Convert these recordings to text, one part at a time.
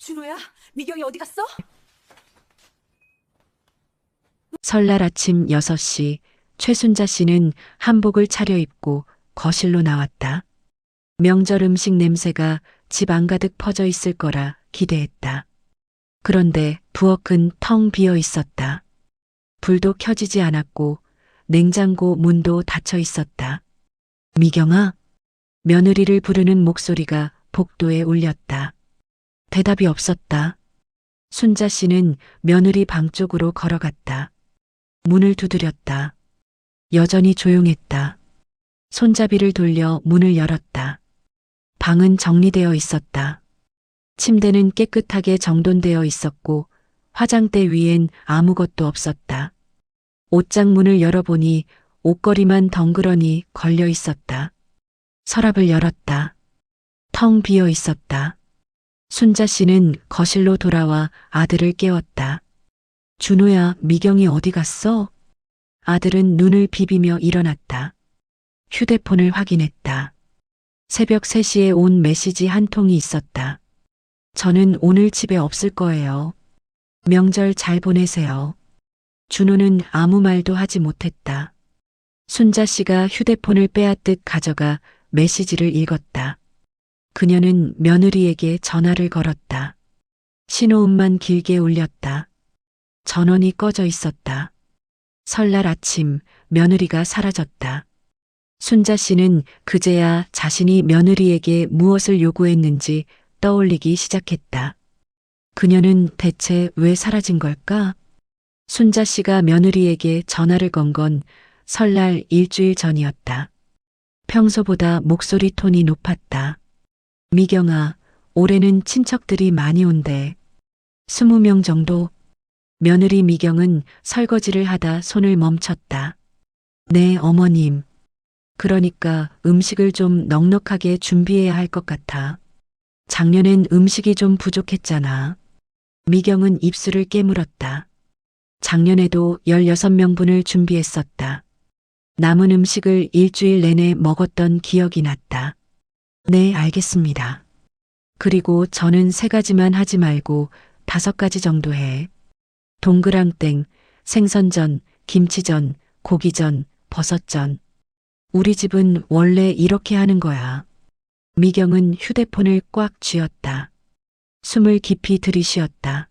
준호야, 미경이 어디 갔어? 설날 아침 6시 최순자 씨는 한복을 차려입고 거실로 나왔다. 명절 음식 냄새가 집 안가득 퍼져 있을 거라 기대했다. 그런데 부엌은 텅 비어 있었다. 불도 켜지지 않았고 냉장고 문도 닫혀 있었다. 미경아, 며느리를 부르는 목소리가 복도에 울렸다. 대답이 없었다. 순자 씨는 며느리 방 쪽으로 걸어갔다. 문을 두드렸다. 여전히 조용했다. 손잡이를 돌려 문을 열었다. 방은 정리되어 있었다. 침대는 깨끗하게 정돈되어 있었고 화장대 위엔 아무것도 없었다. 옷장 문을 열어보니 옷걸이만 덩그러니 걸려 있었다. 서랍을 열었다. 텅 비어 있었다. 순자 씨는 거실로 돌아와 아들을 깨웠다. 준호야, 미경이 어디 갔어? 아들은 눈을 비비며 일어났다. 휴대폰을 확인했다. 새벽 3시에 온 메시지 한 통이 있었다. 저는 오늘 집에 없을 거예요. 명절 잘 보내세요. 준호는 아무 말도 하지 못했다. 순자 씨가 휴대폰을 빼앗듯 가져가 메시지를 읽었다. 그녀는 며느리에게 전화를 걸었다. 신호음만 길게 울렸다. 전원이 꺼져 있었다. 설날 아침 며느리가 사라졌다. 순자 씨는 그제야 자신이 며느리에게 무엇을 요구했는지 떠올리기 시작했다. 그녀는 대체 왜 사라진 걸까? 순자 씨가 며느리에게 전화를 건 건 설날 일주일 전이었다. 평소보다 목소리 톤이 높았다. 미경아, 올해는 친척들이 많이 온대. 20명 정도. 며느리 미경은 설거지를 하다 손을 멈췄다. 네, 어머님. 그러니까 음식을 좀 넉넉하게 준비해야 할 것 같아. 작년엔 음식이 좀 부족했잖아. 미경은 입술을 깨물었다. 작년에도 16명분을 준비했었다. 남은 음식을 일주일 내내 먹었던 기억이 났다. 네, 알겠습니다. 그리고 저는 3가지만 하지 말고 5가지 정도 해. 동그랑땡, 생선전, 김치전, 고기전, 버섯전. 우리 집은 원래 이렇게 하는 거야. 미경은 휴대폰을 꽉 쥐었다. 숨을 깊이 들이쉬었다.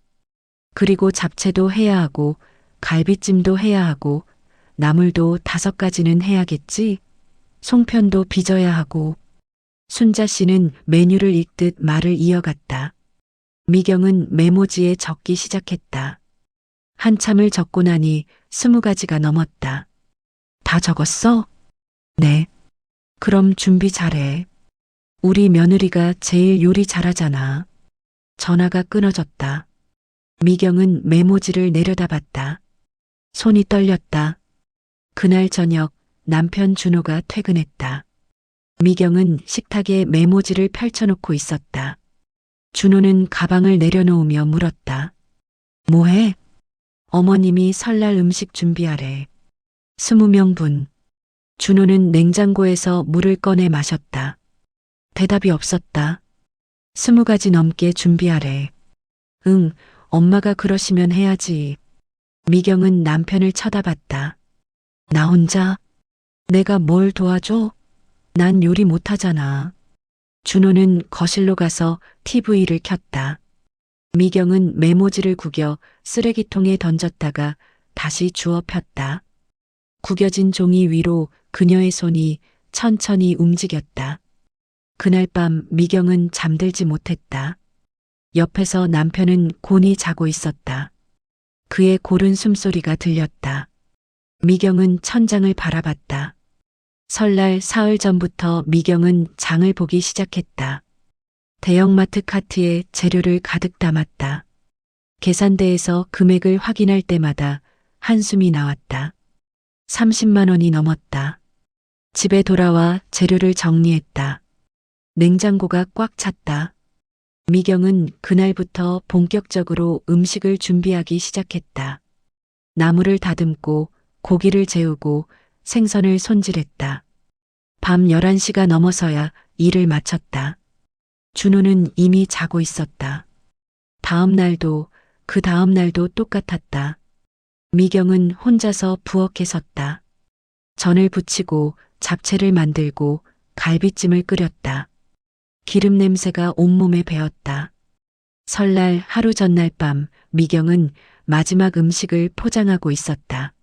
그리고 잡채도 해야 하고 갈비찜도 해야 하고 나물도 5가지는 해야겠지? 송편도 빚어야 하고. 순자 씨는 메뉴를 읽듯 말을 이어갔다. 미경은 메모지에 적기 시작했다. 한참을 적고 나니 20가지가 넘었다. 다 적었어? 네. 그럼 준비 잘해. 우리 며느리가 제일 요리 잘하잖아. 전화가 끊어졌다. 미경은 메모지를 내려다봤다. 손이 떨렸다. 그날 저녁 남편 준호가 퇴근했다. 미경은 식탁에 메모지를 펼쳐놓고 있었다. 준호는 가방을 내려놓으며 물었다. 뭐해? 어머님이 설날 음식 준비하래. 20명분. 준호는 냉장고에서 물을 꺼내 마셨다. 대답이 없었다. 20가지 넘게 준비하래. 응, 엄마가 그러시면 해야지. 미경은 남편을 쳐다봤다. 나 혼자? 내가 뭘 도와줘? 난 요리 못하잖아. 준호는 거실로 가서 TV를 켰다. 미경은 메모지를 구겨 쓰레기통에 던졌다가 다시 주워 폈다. 구겨진 종이 위로 그녀의 손이 천천히 움직였다. 그날 밤 미경은 잠들지 못했다. 옆에서 남편은 곤히 자고 있었다. 그의 고른 숨소리가 들렸다. 미경은 천장을 바라봤다. 설날 사흘 전부터 미경은 장을 보기 시작했다. 대형마트 카트에 재료를 가득 담았다. 계산대에서 금액을 확인할 때마다 한숨이 나왔다. 30만 원이 넘었다. 집에 돌아와 재료를 정리했다. 냉장고가 꽉 찼다. 미경은 그날부터 본격적으로 음식을 준비하기 시작했다. 나물을 다듬고 고기를 재우고 생선을 손질했다. 밤 11시가 넘어서야 일을 마쳤다. 준호는 이미 자고 있었다. 다음 날도 그 다음 날도 똑같았다. 미경은 혼자서 부엌에 섰다. 전을 부치고 잡채를 만들고 갈비찜을 끓였다. 기름 냄새가 온몸에 배었다. 설날 하루 전날 밤 미경은 마지막 음식을 포장하고 있었다.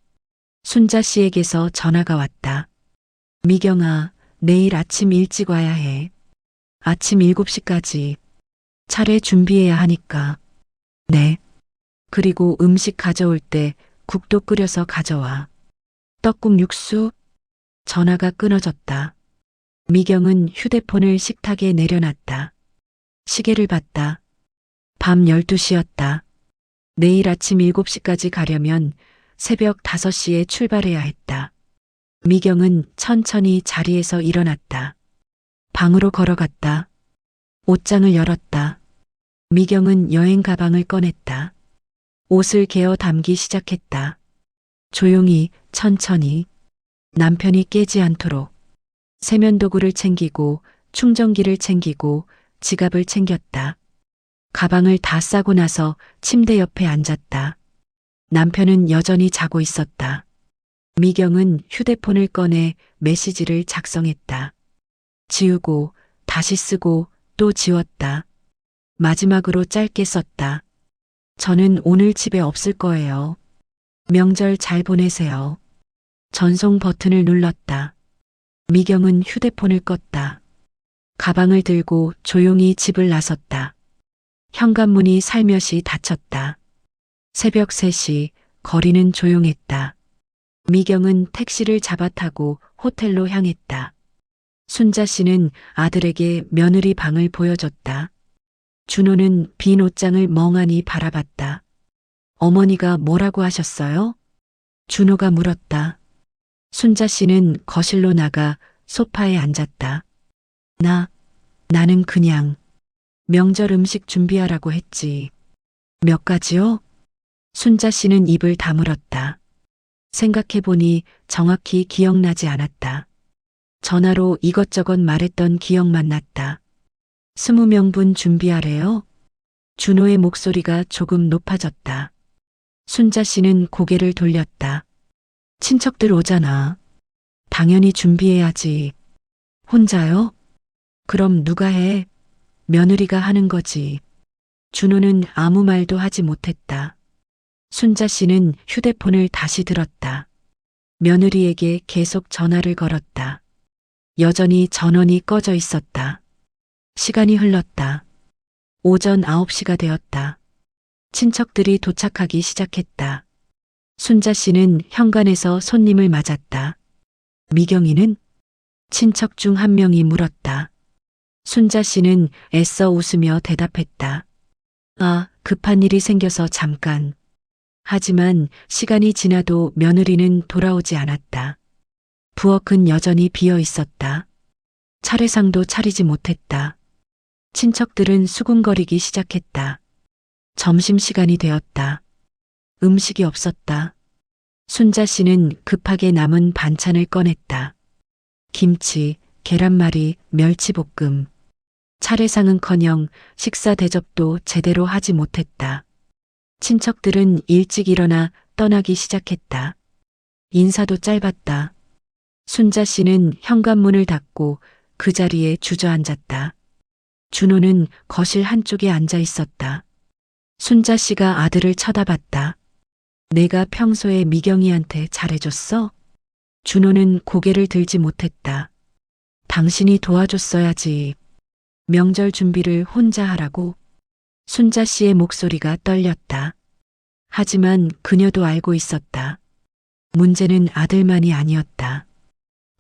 순자 씨에게서 전화가 왔다. 미경아, 내일 아침 일찍 와야 해. 아침 7시까지. 차례 준비해야 하니까. 네. 그리고 음식 가져올 때 국도 끓여서 가져와. 떡국 육수? 전화가 끊어졌다. 미경은 휴대폰을 식탁에 내려놨다. 시계를 봤다. 밤 12시였다. 내일 아침 7시까지 가려면 새벽 5시에 출발해야 했다. 미경은 천천히 자리에서 일어났다. 방으로 걸어갔다. 옷장을 열었다. 미경은 여행 가방을 꺼냈다. 옷을 개어 담기 시작했다. 조용히, 천천히. 남편이 깨지 않도록. 세면도구를 챙기고, 충전기를 챙기고, 지갑을 챙겼다. 가방을 다 싸고 나서 침대 옆에 앉았다. 남편은 여전히 자고 있었다. 미경은 휴대폰을 꺼내 메시지를 작성했다. 지우고, 다시 쓰고, 또 지웠다. 마지막으로 짧게 썼다. 저는 오늘 집에 없을 거예요. 명절 잘 보내세요. 전송 버튼을 눌렀다. 미경은 휴대폰을 껐다. 가방을 들고 조용히 집을 나섰다. 현관문이 살며시 닫혔다. 새벽 3시, 거리는 조용했다. 미경은 택시를 잡아 타고 호텔로 향했다. 순자 씨는 아들에게 며느리 방을 보여줬다. 준호는 빈 옷장을 멍하니 바라봤다. 어머니가 뭐라고 하셨어요? 준호가 물었다. 순자 씨는 거실로 나가 소파에 앉았다. 나는 그냥 명절 음식 준비하라고 했지. 몇 가지요? 순자 씨는 입을 다물었다. 생각해보니 정확히 기억나지 않았다. 전화로 이것저것 말했던 기억만 났다. 20명분 준비하래요? 준호의 목소리가 조금 높아졌다. 순자 씨는 고개를 돌렸다. 친척들 오잖아. 당연히 준비해야지. 혼자요? 그럼 누가 해? 며느리가 하는 거지. 준호는 아무 말도 하지 못했다. 순자 씨는 휴대폰을 다시 들었다. 며느리에게 계속 전화를 걸었다. 여전히 전원이 꺼져 있었다. 시간이 흘렀다. 오전 9시가 되었다. 친척들이 도착하기 시작했다. 순자 씨는 현관에서 손님을 맞았다. 미경이는? 친척 중 한 명이 물었다. 순자 씨는 애써 웃으며 대답했다. 급한 일이 생겨서 잠깐. 하지만 시간이 지나도 며느리는 돌아오지 않았다. 부엌은 여전히 비어 있었다. 차례상도 차리지 못했다. 친척들은 수군거리기 시작했다. 점심시간이 되었다. 음식이 없었다. 순자 씨는 급하게 남은 반찬을 꺼냈다. 김치, 계란말이, 멸치볶음. 차례상은커녕 식사 대접도 제대로 하지 못했다. 친척들은 일찍 일어나 떠나기 시작했다. 인사도 짧았다. 순자 씨는 현관문을 닫고 그 자리에 주저앉았다. 준호는 거실 한쪽에 앉아 있었다. 순자 씨가 아들을 쳐다봤다. 내가 평소에 미경이한테 잘해줬어? 준호는 고개를 들지 못했다. 당신이 도와줬어야지. 명절 준비를 혼자 하라고. 순자 씨의 목소리가 떨렸다. 하지만 그녀도 알고 있었다. 문제는 아들만이 아니었다.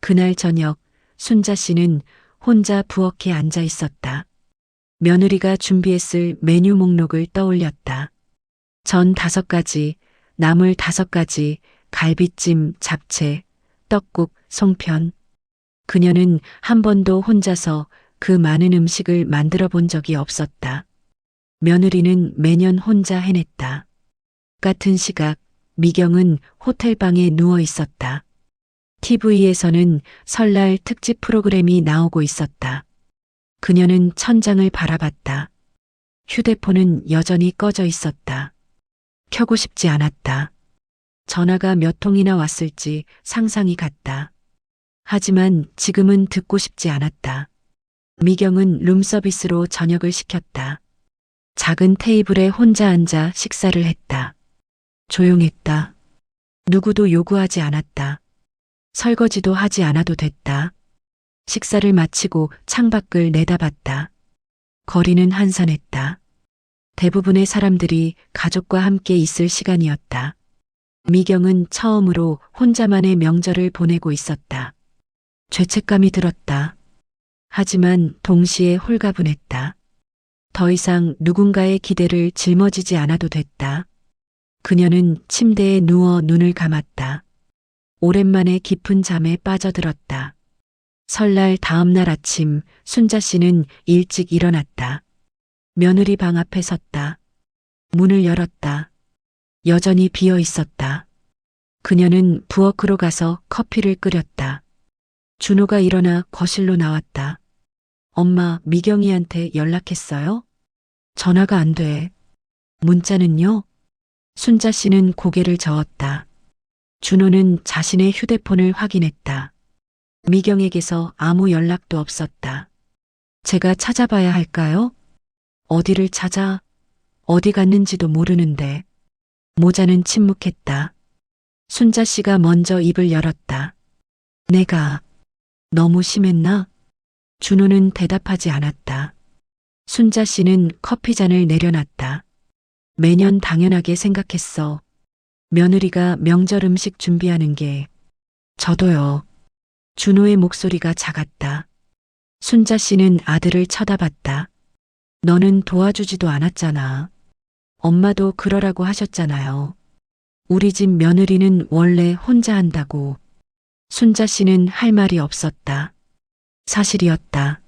그날 저녁 순자 씨는 혼자 부엌에 앉아 있었다. 며느리가 준비했을 메뉴 목록을 떠올렸다. 전 5가지, 나물 5가지, 갈비찜, 잡채, 떡국, 송편. 그녀는 한 번도 혼자서 그 많은 음식을 만들어 본 적이 없었다. 며느리는 매년 혼자 해냈다. 같은 시각 미경은 호텔방에 누워 있었다. TV에서는 설날 특집 프로그램이 나오고 있었다. 그녀는 천장을 바라봤다. 휴대폰은 여전히 꺼져 있었다. 켜고 싶지 않았다. 전화가 몇 통이나 왔을지 상상이 갔다. 하지만 지금은 듣고 싶지 않았다. 미경은 룸서비스로 저녁을 시켰다. 작은 테이블에 혼자 앉아 식사를 했다. 조용했다. 누구도 요구하지 않았다. 설거지도 하지 않아도 됐다. 식사를 마치고 창밖을 내다봤다. 거리는 한산했다. 대부분의 사람들이 가족과 함께 있을 시간이었다. 미경은 처음으로 혼자만의 명절을 보내고 있었다. 죄책감이 들었다. 하지만 동시에 홀가분했다. 더 이상 누군가의 기대를 짊어지지 않아도 됐다. 그녀는 침대에 누워 눈을 감았다. 오랜만에 깊은 잠에 빠져들었다. 설날 다음 날 아침 순자 씨는 일찍 일어났다. 며느리 방 앞에 섰다. 문을 열었다. 여전히 비어 있었다. 그녀는 부엌으로 가서 커피를 끓였다. 준호가 일어나 거실로 나왔다. 엄마, 미경이한테 연락했어요? 전화가 안 돼. 문자는요? 순자 씨는 고개를 저었다. 준호는 자신의 휴대폰을 확인했다. 미경에게서 아무 연락도 없었다. 제가 찾아봐야 할까요? 어디를 찾아? 어디 갔는지도 모르는데. 모자는 침묵했다. 순자 씨가 먼저 입을 열었다. 내가 너무 심했나? 준호는 대답하지 않았다. 순자 씨는 커피잔을 내려놨다. 매년 당연하게 생각했어. 며느리가 명절 음식 준비하는 게. 저도요. 준호의 목소리가 작았다. 순자 씨는 아들을 쳐다봤다. 너는 도와주지도 않았잖아. 엄마도 그러라고 하셨잖아요. 우리 집 며느리는 원래 혼자 한다고. 순자 씨는 할 말이 없었다. 사실이었다.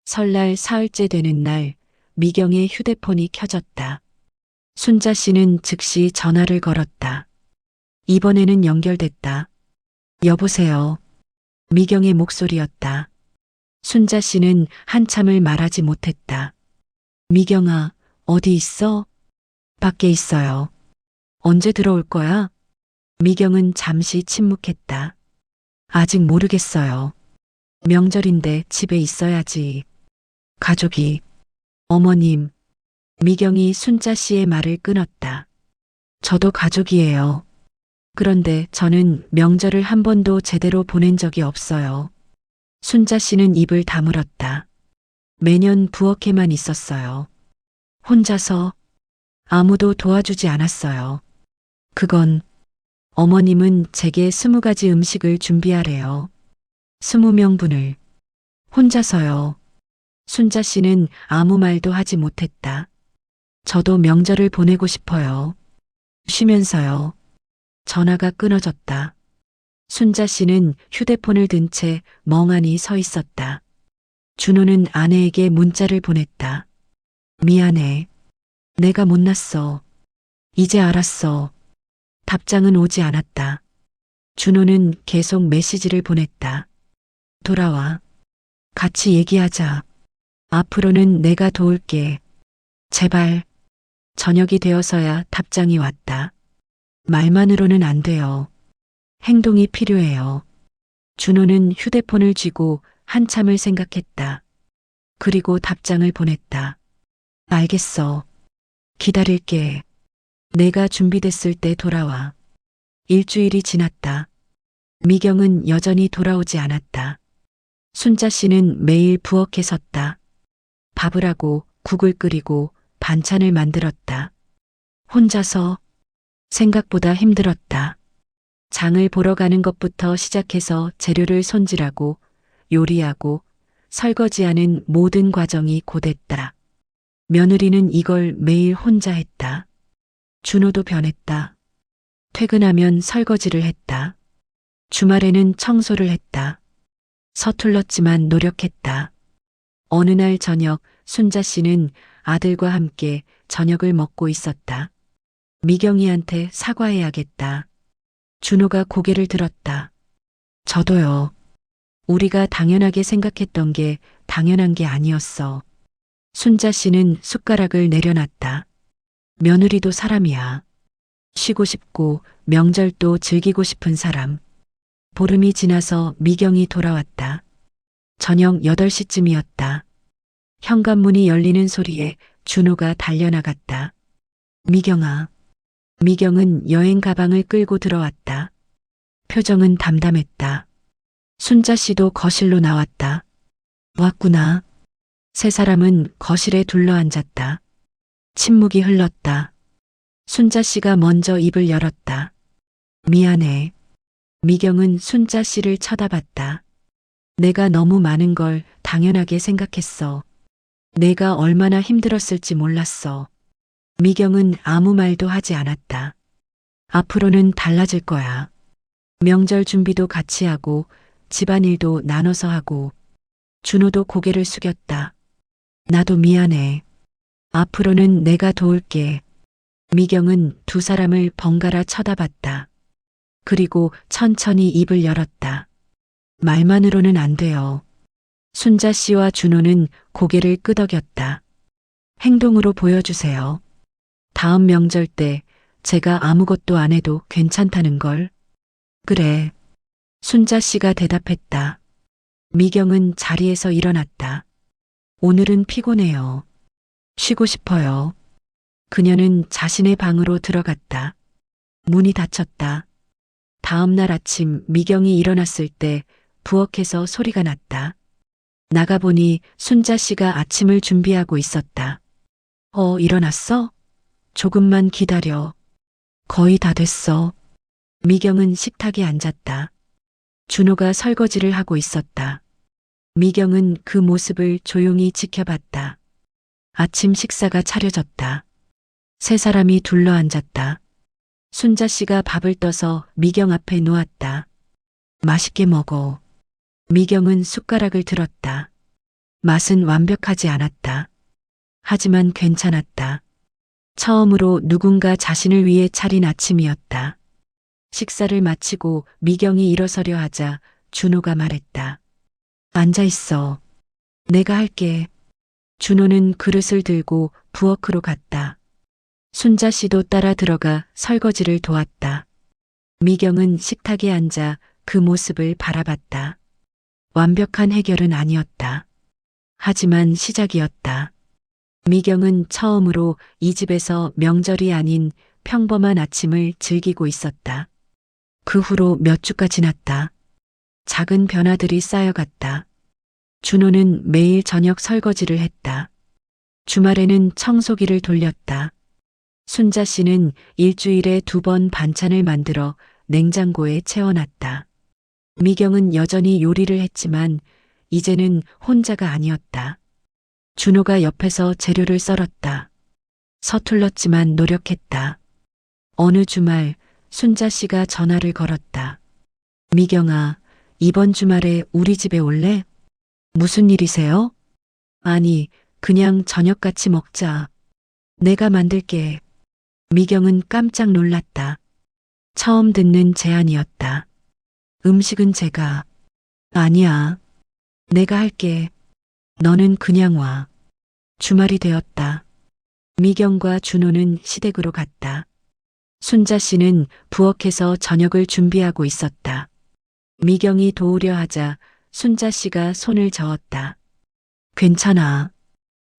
설날 사흘째 되는 날 미경의 휴대폰이 켜졌다. 순자 씨는 즉시 전화를 걸었다. 이번에는 연결됐다. 여보세요. 미경의 목소리였다. 순자 씨는 한참을 말하지 못했다. 미경아, 어디 있어? 밖에 있어요. 언제 들어올 거야? 미경은 잠시 침묵했다. 아직 모르겠어요. 명절인데 집에 있어야지. 가족이. 어머님. 미경이 순자 씨의 말을 끊었다. 저도 가족이에요. 그런데 저는 명절을 한 번도 제대로 보낸 적이 없어요. 순자 씨는 입을 다물었다. 매년 부엌에만 있었어요. 혼자서 아무도 도와주지 않았어요. 그건 어머님은 제게 20가지 음식을 준비하래요. 20명분을. 혼자서요. 순자 씨는 아무 말도 하지 못했다. 저도 명절을 보내고 싶어요. 쉬면서요. 전화가 끊어졌다. 순자 씨는 휴대폰을 든 채 멍하니 서 있었다. 준호는 아내에게 문자를 보냈다. 미안해. 내가 못났어. 이제 알았어. 답장은 오지 않았다. 준호는 계속 메시지를 보냈다. 돌아와. 같이 얘기하자. 앞으로는 내가 도울게. 제발. 저녁이 되어서야 답장이 왔다. 말만으로는 안 돼요. 행동이 필요해요. 준호는 휴대폰을 쥐고 한참을 생각했다. 그리고 답장을 보냈다. 알겠어. 기다릴게. 내가 준비됐을 때 돌아와. 일주일이 지났다. 미경은 여전히 돌아오지 않았다. 순자 씨는 매일 부엌에 섰다. 밥을 하고 국을 끓이고 반찬을 만들었다. 혼자서. 생각보다 힘들었다. 장을 보러 가는 것부터 시작해서 재료를 손질하고 요리하고 설거지하는 모든 과정이 고됐다. 며느리는 이걸 매일 혼자 했다. 준호도 변했다. 퇴근하면 설거지를 했다. 주말에는 청소를 했다. 서툴렀지만 노력했다. 어느 날 저녁 순자 씨는 아들과 함께 저녁을 먹고 있었다. 미경이한테 사과해야겠다. 준호가 고개를 들었다. 저도요. 우리가 당연하게 생각했던 게 당연한 게 아니었어. 순자 씨는 숟가락을 내려놨다. 며느리도 사람이야. 쉬고 싶고 명절도 즐기고 싶은 사람. 보름이 지나서 미경이 돌아왔다. 저녁 8시쯤이었다. 현관문이 열리는 소리에 준호가 달려나갔다. 미경아. 미경은 여행 가방을 끌고 들어왔다. 표정은 담담했다. 순자 씨도 거실로 나왔다. 왔구나. 세 사람은 거실에 둘러앉았다. 침묵이 흘렀다. 순자 씨가 먼저 입을 열었다. 미안해. 미경은 순자 씨를 쳐다봤다. 내가 너무 많은 걸 당연하게 생각했어. 내가 얼마나 힘들었을지 몰랐어. 미경은 아무 말도 하지 않았다. 앞으로는 달라질 거야. 명절 준비도 같이 하고 집안일도 나눠서 하고. 준호도 고개를 숙였다. 나도 미안해. 앞으로는 내가 도울게. 미경은 두 사람을 번갈아 쳐다봤다. 그리고 천천히 입을 열었다. 말만으로는 안 돼요. 순자 씨와 준호는 고개를 끄덕였다. 행동으로 보여주세요. 다음 명절 때 제가 아무것도 안 해도 괜찮다는 걸. 그래. 순자 씨가 대답했다. 미경은 자리에서 일어났다. 오늘은 피곤해요. 쉬고 싶어요. 그녀는 자신의 방으로 들어갔다. 문이 닫혔다. 다음 날 아침 미경이 일어났을 때 부엌에서 소리가 났다. 나가보니 순자 씨가 아침을 준비하고 있었다. 일어났어? 조금만 기다려. 거의 다 됐어. 미경은 식탁에 앉았다. 준호가 설거지를 하고 있었다. 미경은 그 모습을 조용히 지켜봤다. 아침 식사가 차려졌다. 세 사람이 둘러앉았다. 순자 씨가 밥을 떠서 미경 앞에 놓았다. 맛있게 먹어. 미경은 숟가락을 들었다. 맛은 완벽하지 않았다. 하지만 괜찮았다. 처음으로 누군가 자신을 위해 차린 아침이었다. 식사를 마치고 미경이 일어서려 하자 준호가 말했다. 앉아 있어. 내가 할게. 준호는 그릇을 들고 부엌으로 갔다. 순자 씨도 따라 들어가 설거지를 도왔다. 미경은 식탁에 앉아 그 모습을 바라봤다. 완벽한 해결은 아니었다. 하지만 시작이었다. 미경은 처음으로 이 집에서 명절이 아닌 평범한 아침을 즐기고 있었다. 그 후로 몇 주가 지났다. 작은 변화들이 쌓여갔다. 준호는 매일 저녁 설거지를 했다. 주말에는 청소기를 돌렸다. 순자 씨는 일주일에 2번 반찬을 만들어 냉장고에 채워놨다. 미경은 여전히 요리를 했지만 이제는 혼자가 아니었다. 준호가 옆에서 재료를 썰었다. 서툴렀지만 노력했다. 어느 주말 순자 씨가 전화를 걸었다. 미경아, 이번 주말에 우리 집에 올래? 무슨 일이세요? 아니, 그냥 저녁 같이 먹자. 내가 만들게. 미경은 깜짝 놀랐다. 처음 듣는 제안이었다. 음식은 제가. 아니야. 내가 할게. 너는 그냥 와. 주말이 되었다. 미경과 준호는 시댁으로 갔다. 순자 씨는 부엌에서 저녁을 준비하고 있었다. 미경이 도우려 하자 순자 씨가 손을 저었다. 괜찮아.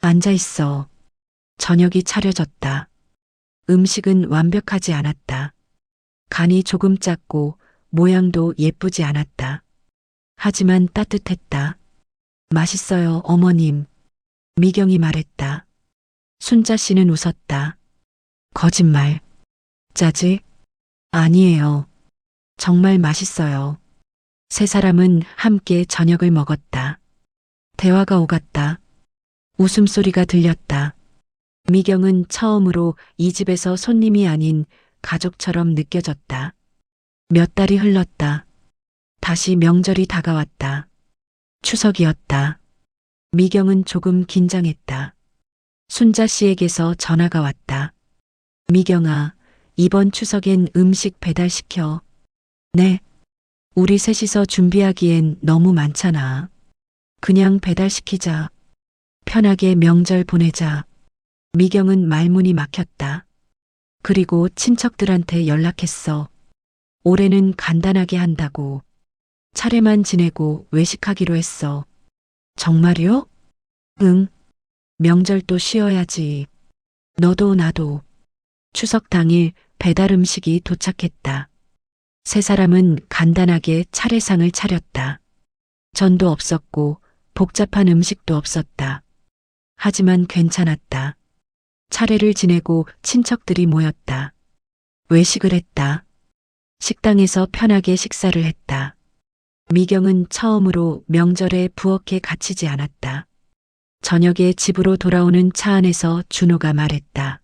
앉아 있어. 저녁이 차려졌다. 음식은 완벽하지 않았다. 간이 조금 짰고 모양도 예쁘지 않았다. 하지만 따뜻했다. 맛있어요, 어머님. 미경이 말했다. 순자 씨는 웃었다. 거짓말. 짜지? 아니에요. 정말 맛있어요. 세 사람은 함께 저녁을 먹었다. 대화가 오갔다. 웃음소리가 들렸다. 미경은 처음으로 이 집에서 손님이 아닌 가족처럼 느껴졌다. 몇 달이 흘렀다. 다시 명절이 다가왔다. 추석이었다. 미경은 조금 긴장했다. 순자 씨에게서 전화가 왔다. 미경아, 이번 추석엔 음식 배달시켜. 네. 우리 셋이서 준비하기엔 너무 많잖아. 그냥 배달시키자. 편하게 명절 보내자. 미경은 말문이 막혔다. 그리고 친척들한테 연락했어. 올해는 간단하게 한다고. 차례만 지내고 외식하기로 했어. 정말요? 응. 명절도 쉬어야지. 너도 나도. 추석 당일 배달 음식이 도착했다. 세 사람은 간단하게 차례상을 차렸다. 전도 없었고 복잡한 음식도 없었다. 하지만 괜찮았다. 차례를 지내고 친척들이 모였다. 외식을 했다. 식당에서 편하게 식사를 했다. 미경은 처음으로 명절에 부엌에 갇히지 않았다. 저녁에 집으로 돌아오는 차 안에서 준호가 말했다.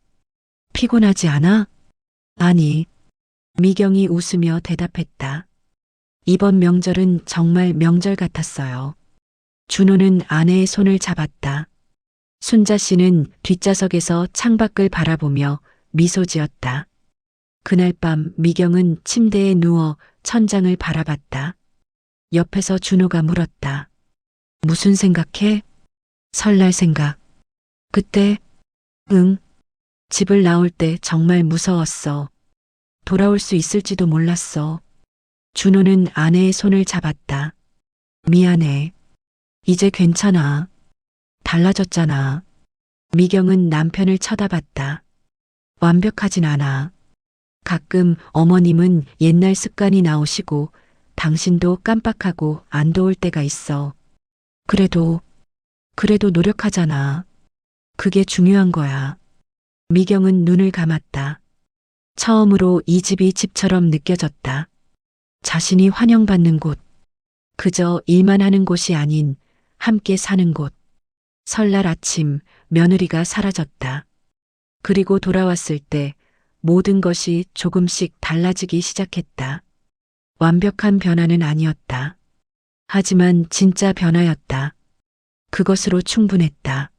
피곤하지 않아? 아니. 미경이 웃으며 대답했다. 이번 명절은 정말 명절 같았어요. 준호는 아내의 손을 잡았다. 순자 씨는 뒷좌석에서 창밖을 바라보며 미소 지었다. 그날 밤 미경은 침대에 누워 천장을 바라봤다. 옆에서 준호가 물었다. 무슨 생각해? 설날 생각. 그때, 응. 집을 나올 때 정말 무서웠어. 돌아올 수 있을지도 몰랐어. 준호는 아내의 손을 잡았다. 미안해. 이제 괜찮아. 달라졌잖아. 미경은 남편을 쳐다봤다. 완벽하진 않아. 가끔 어머님은 옛날 습관이 나오시고 당신도 깜빡하고 안 도울 때가 있어. 그래도 노력하잖아. 그게 중요한 거야. 미경은 눈을 감았다. 처음으로 이 집이 집처럼 느껴졌다. 자신이 환영받는 곳. 그저 일만 하는 곳이 아닌 함께 사는 곳. 설날 아침 며느리가 사라졌다. 그리고 돌아왔을 때 모든 것이 조금씩 달라지기 시작했다. 완벽한 변화는 아니었다. 하지만 진짜 변화였다. 그것으로 충분했다.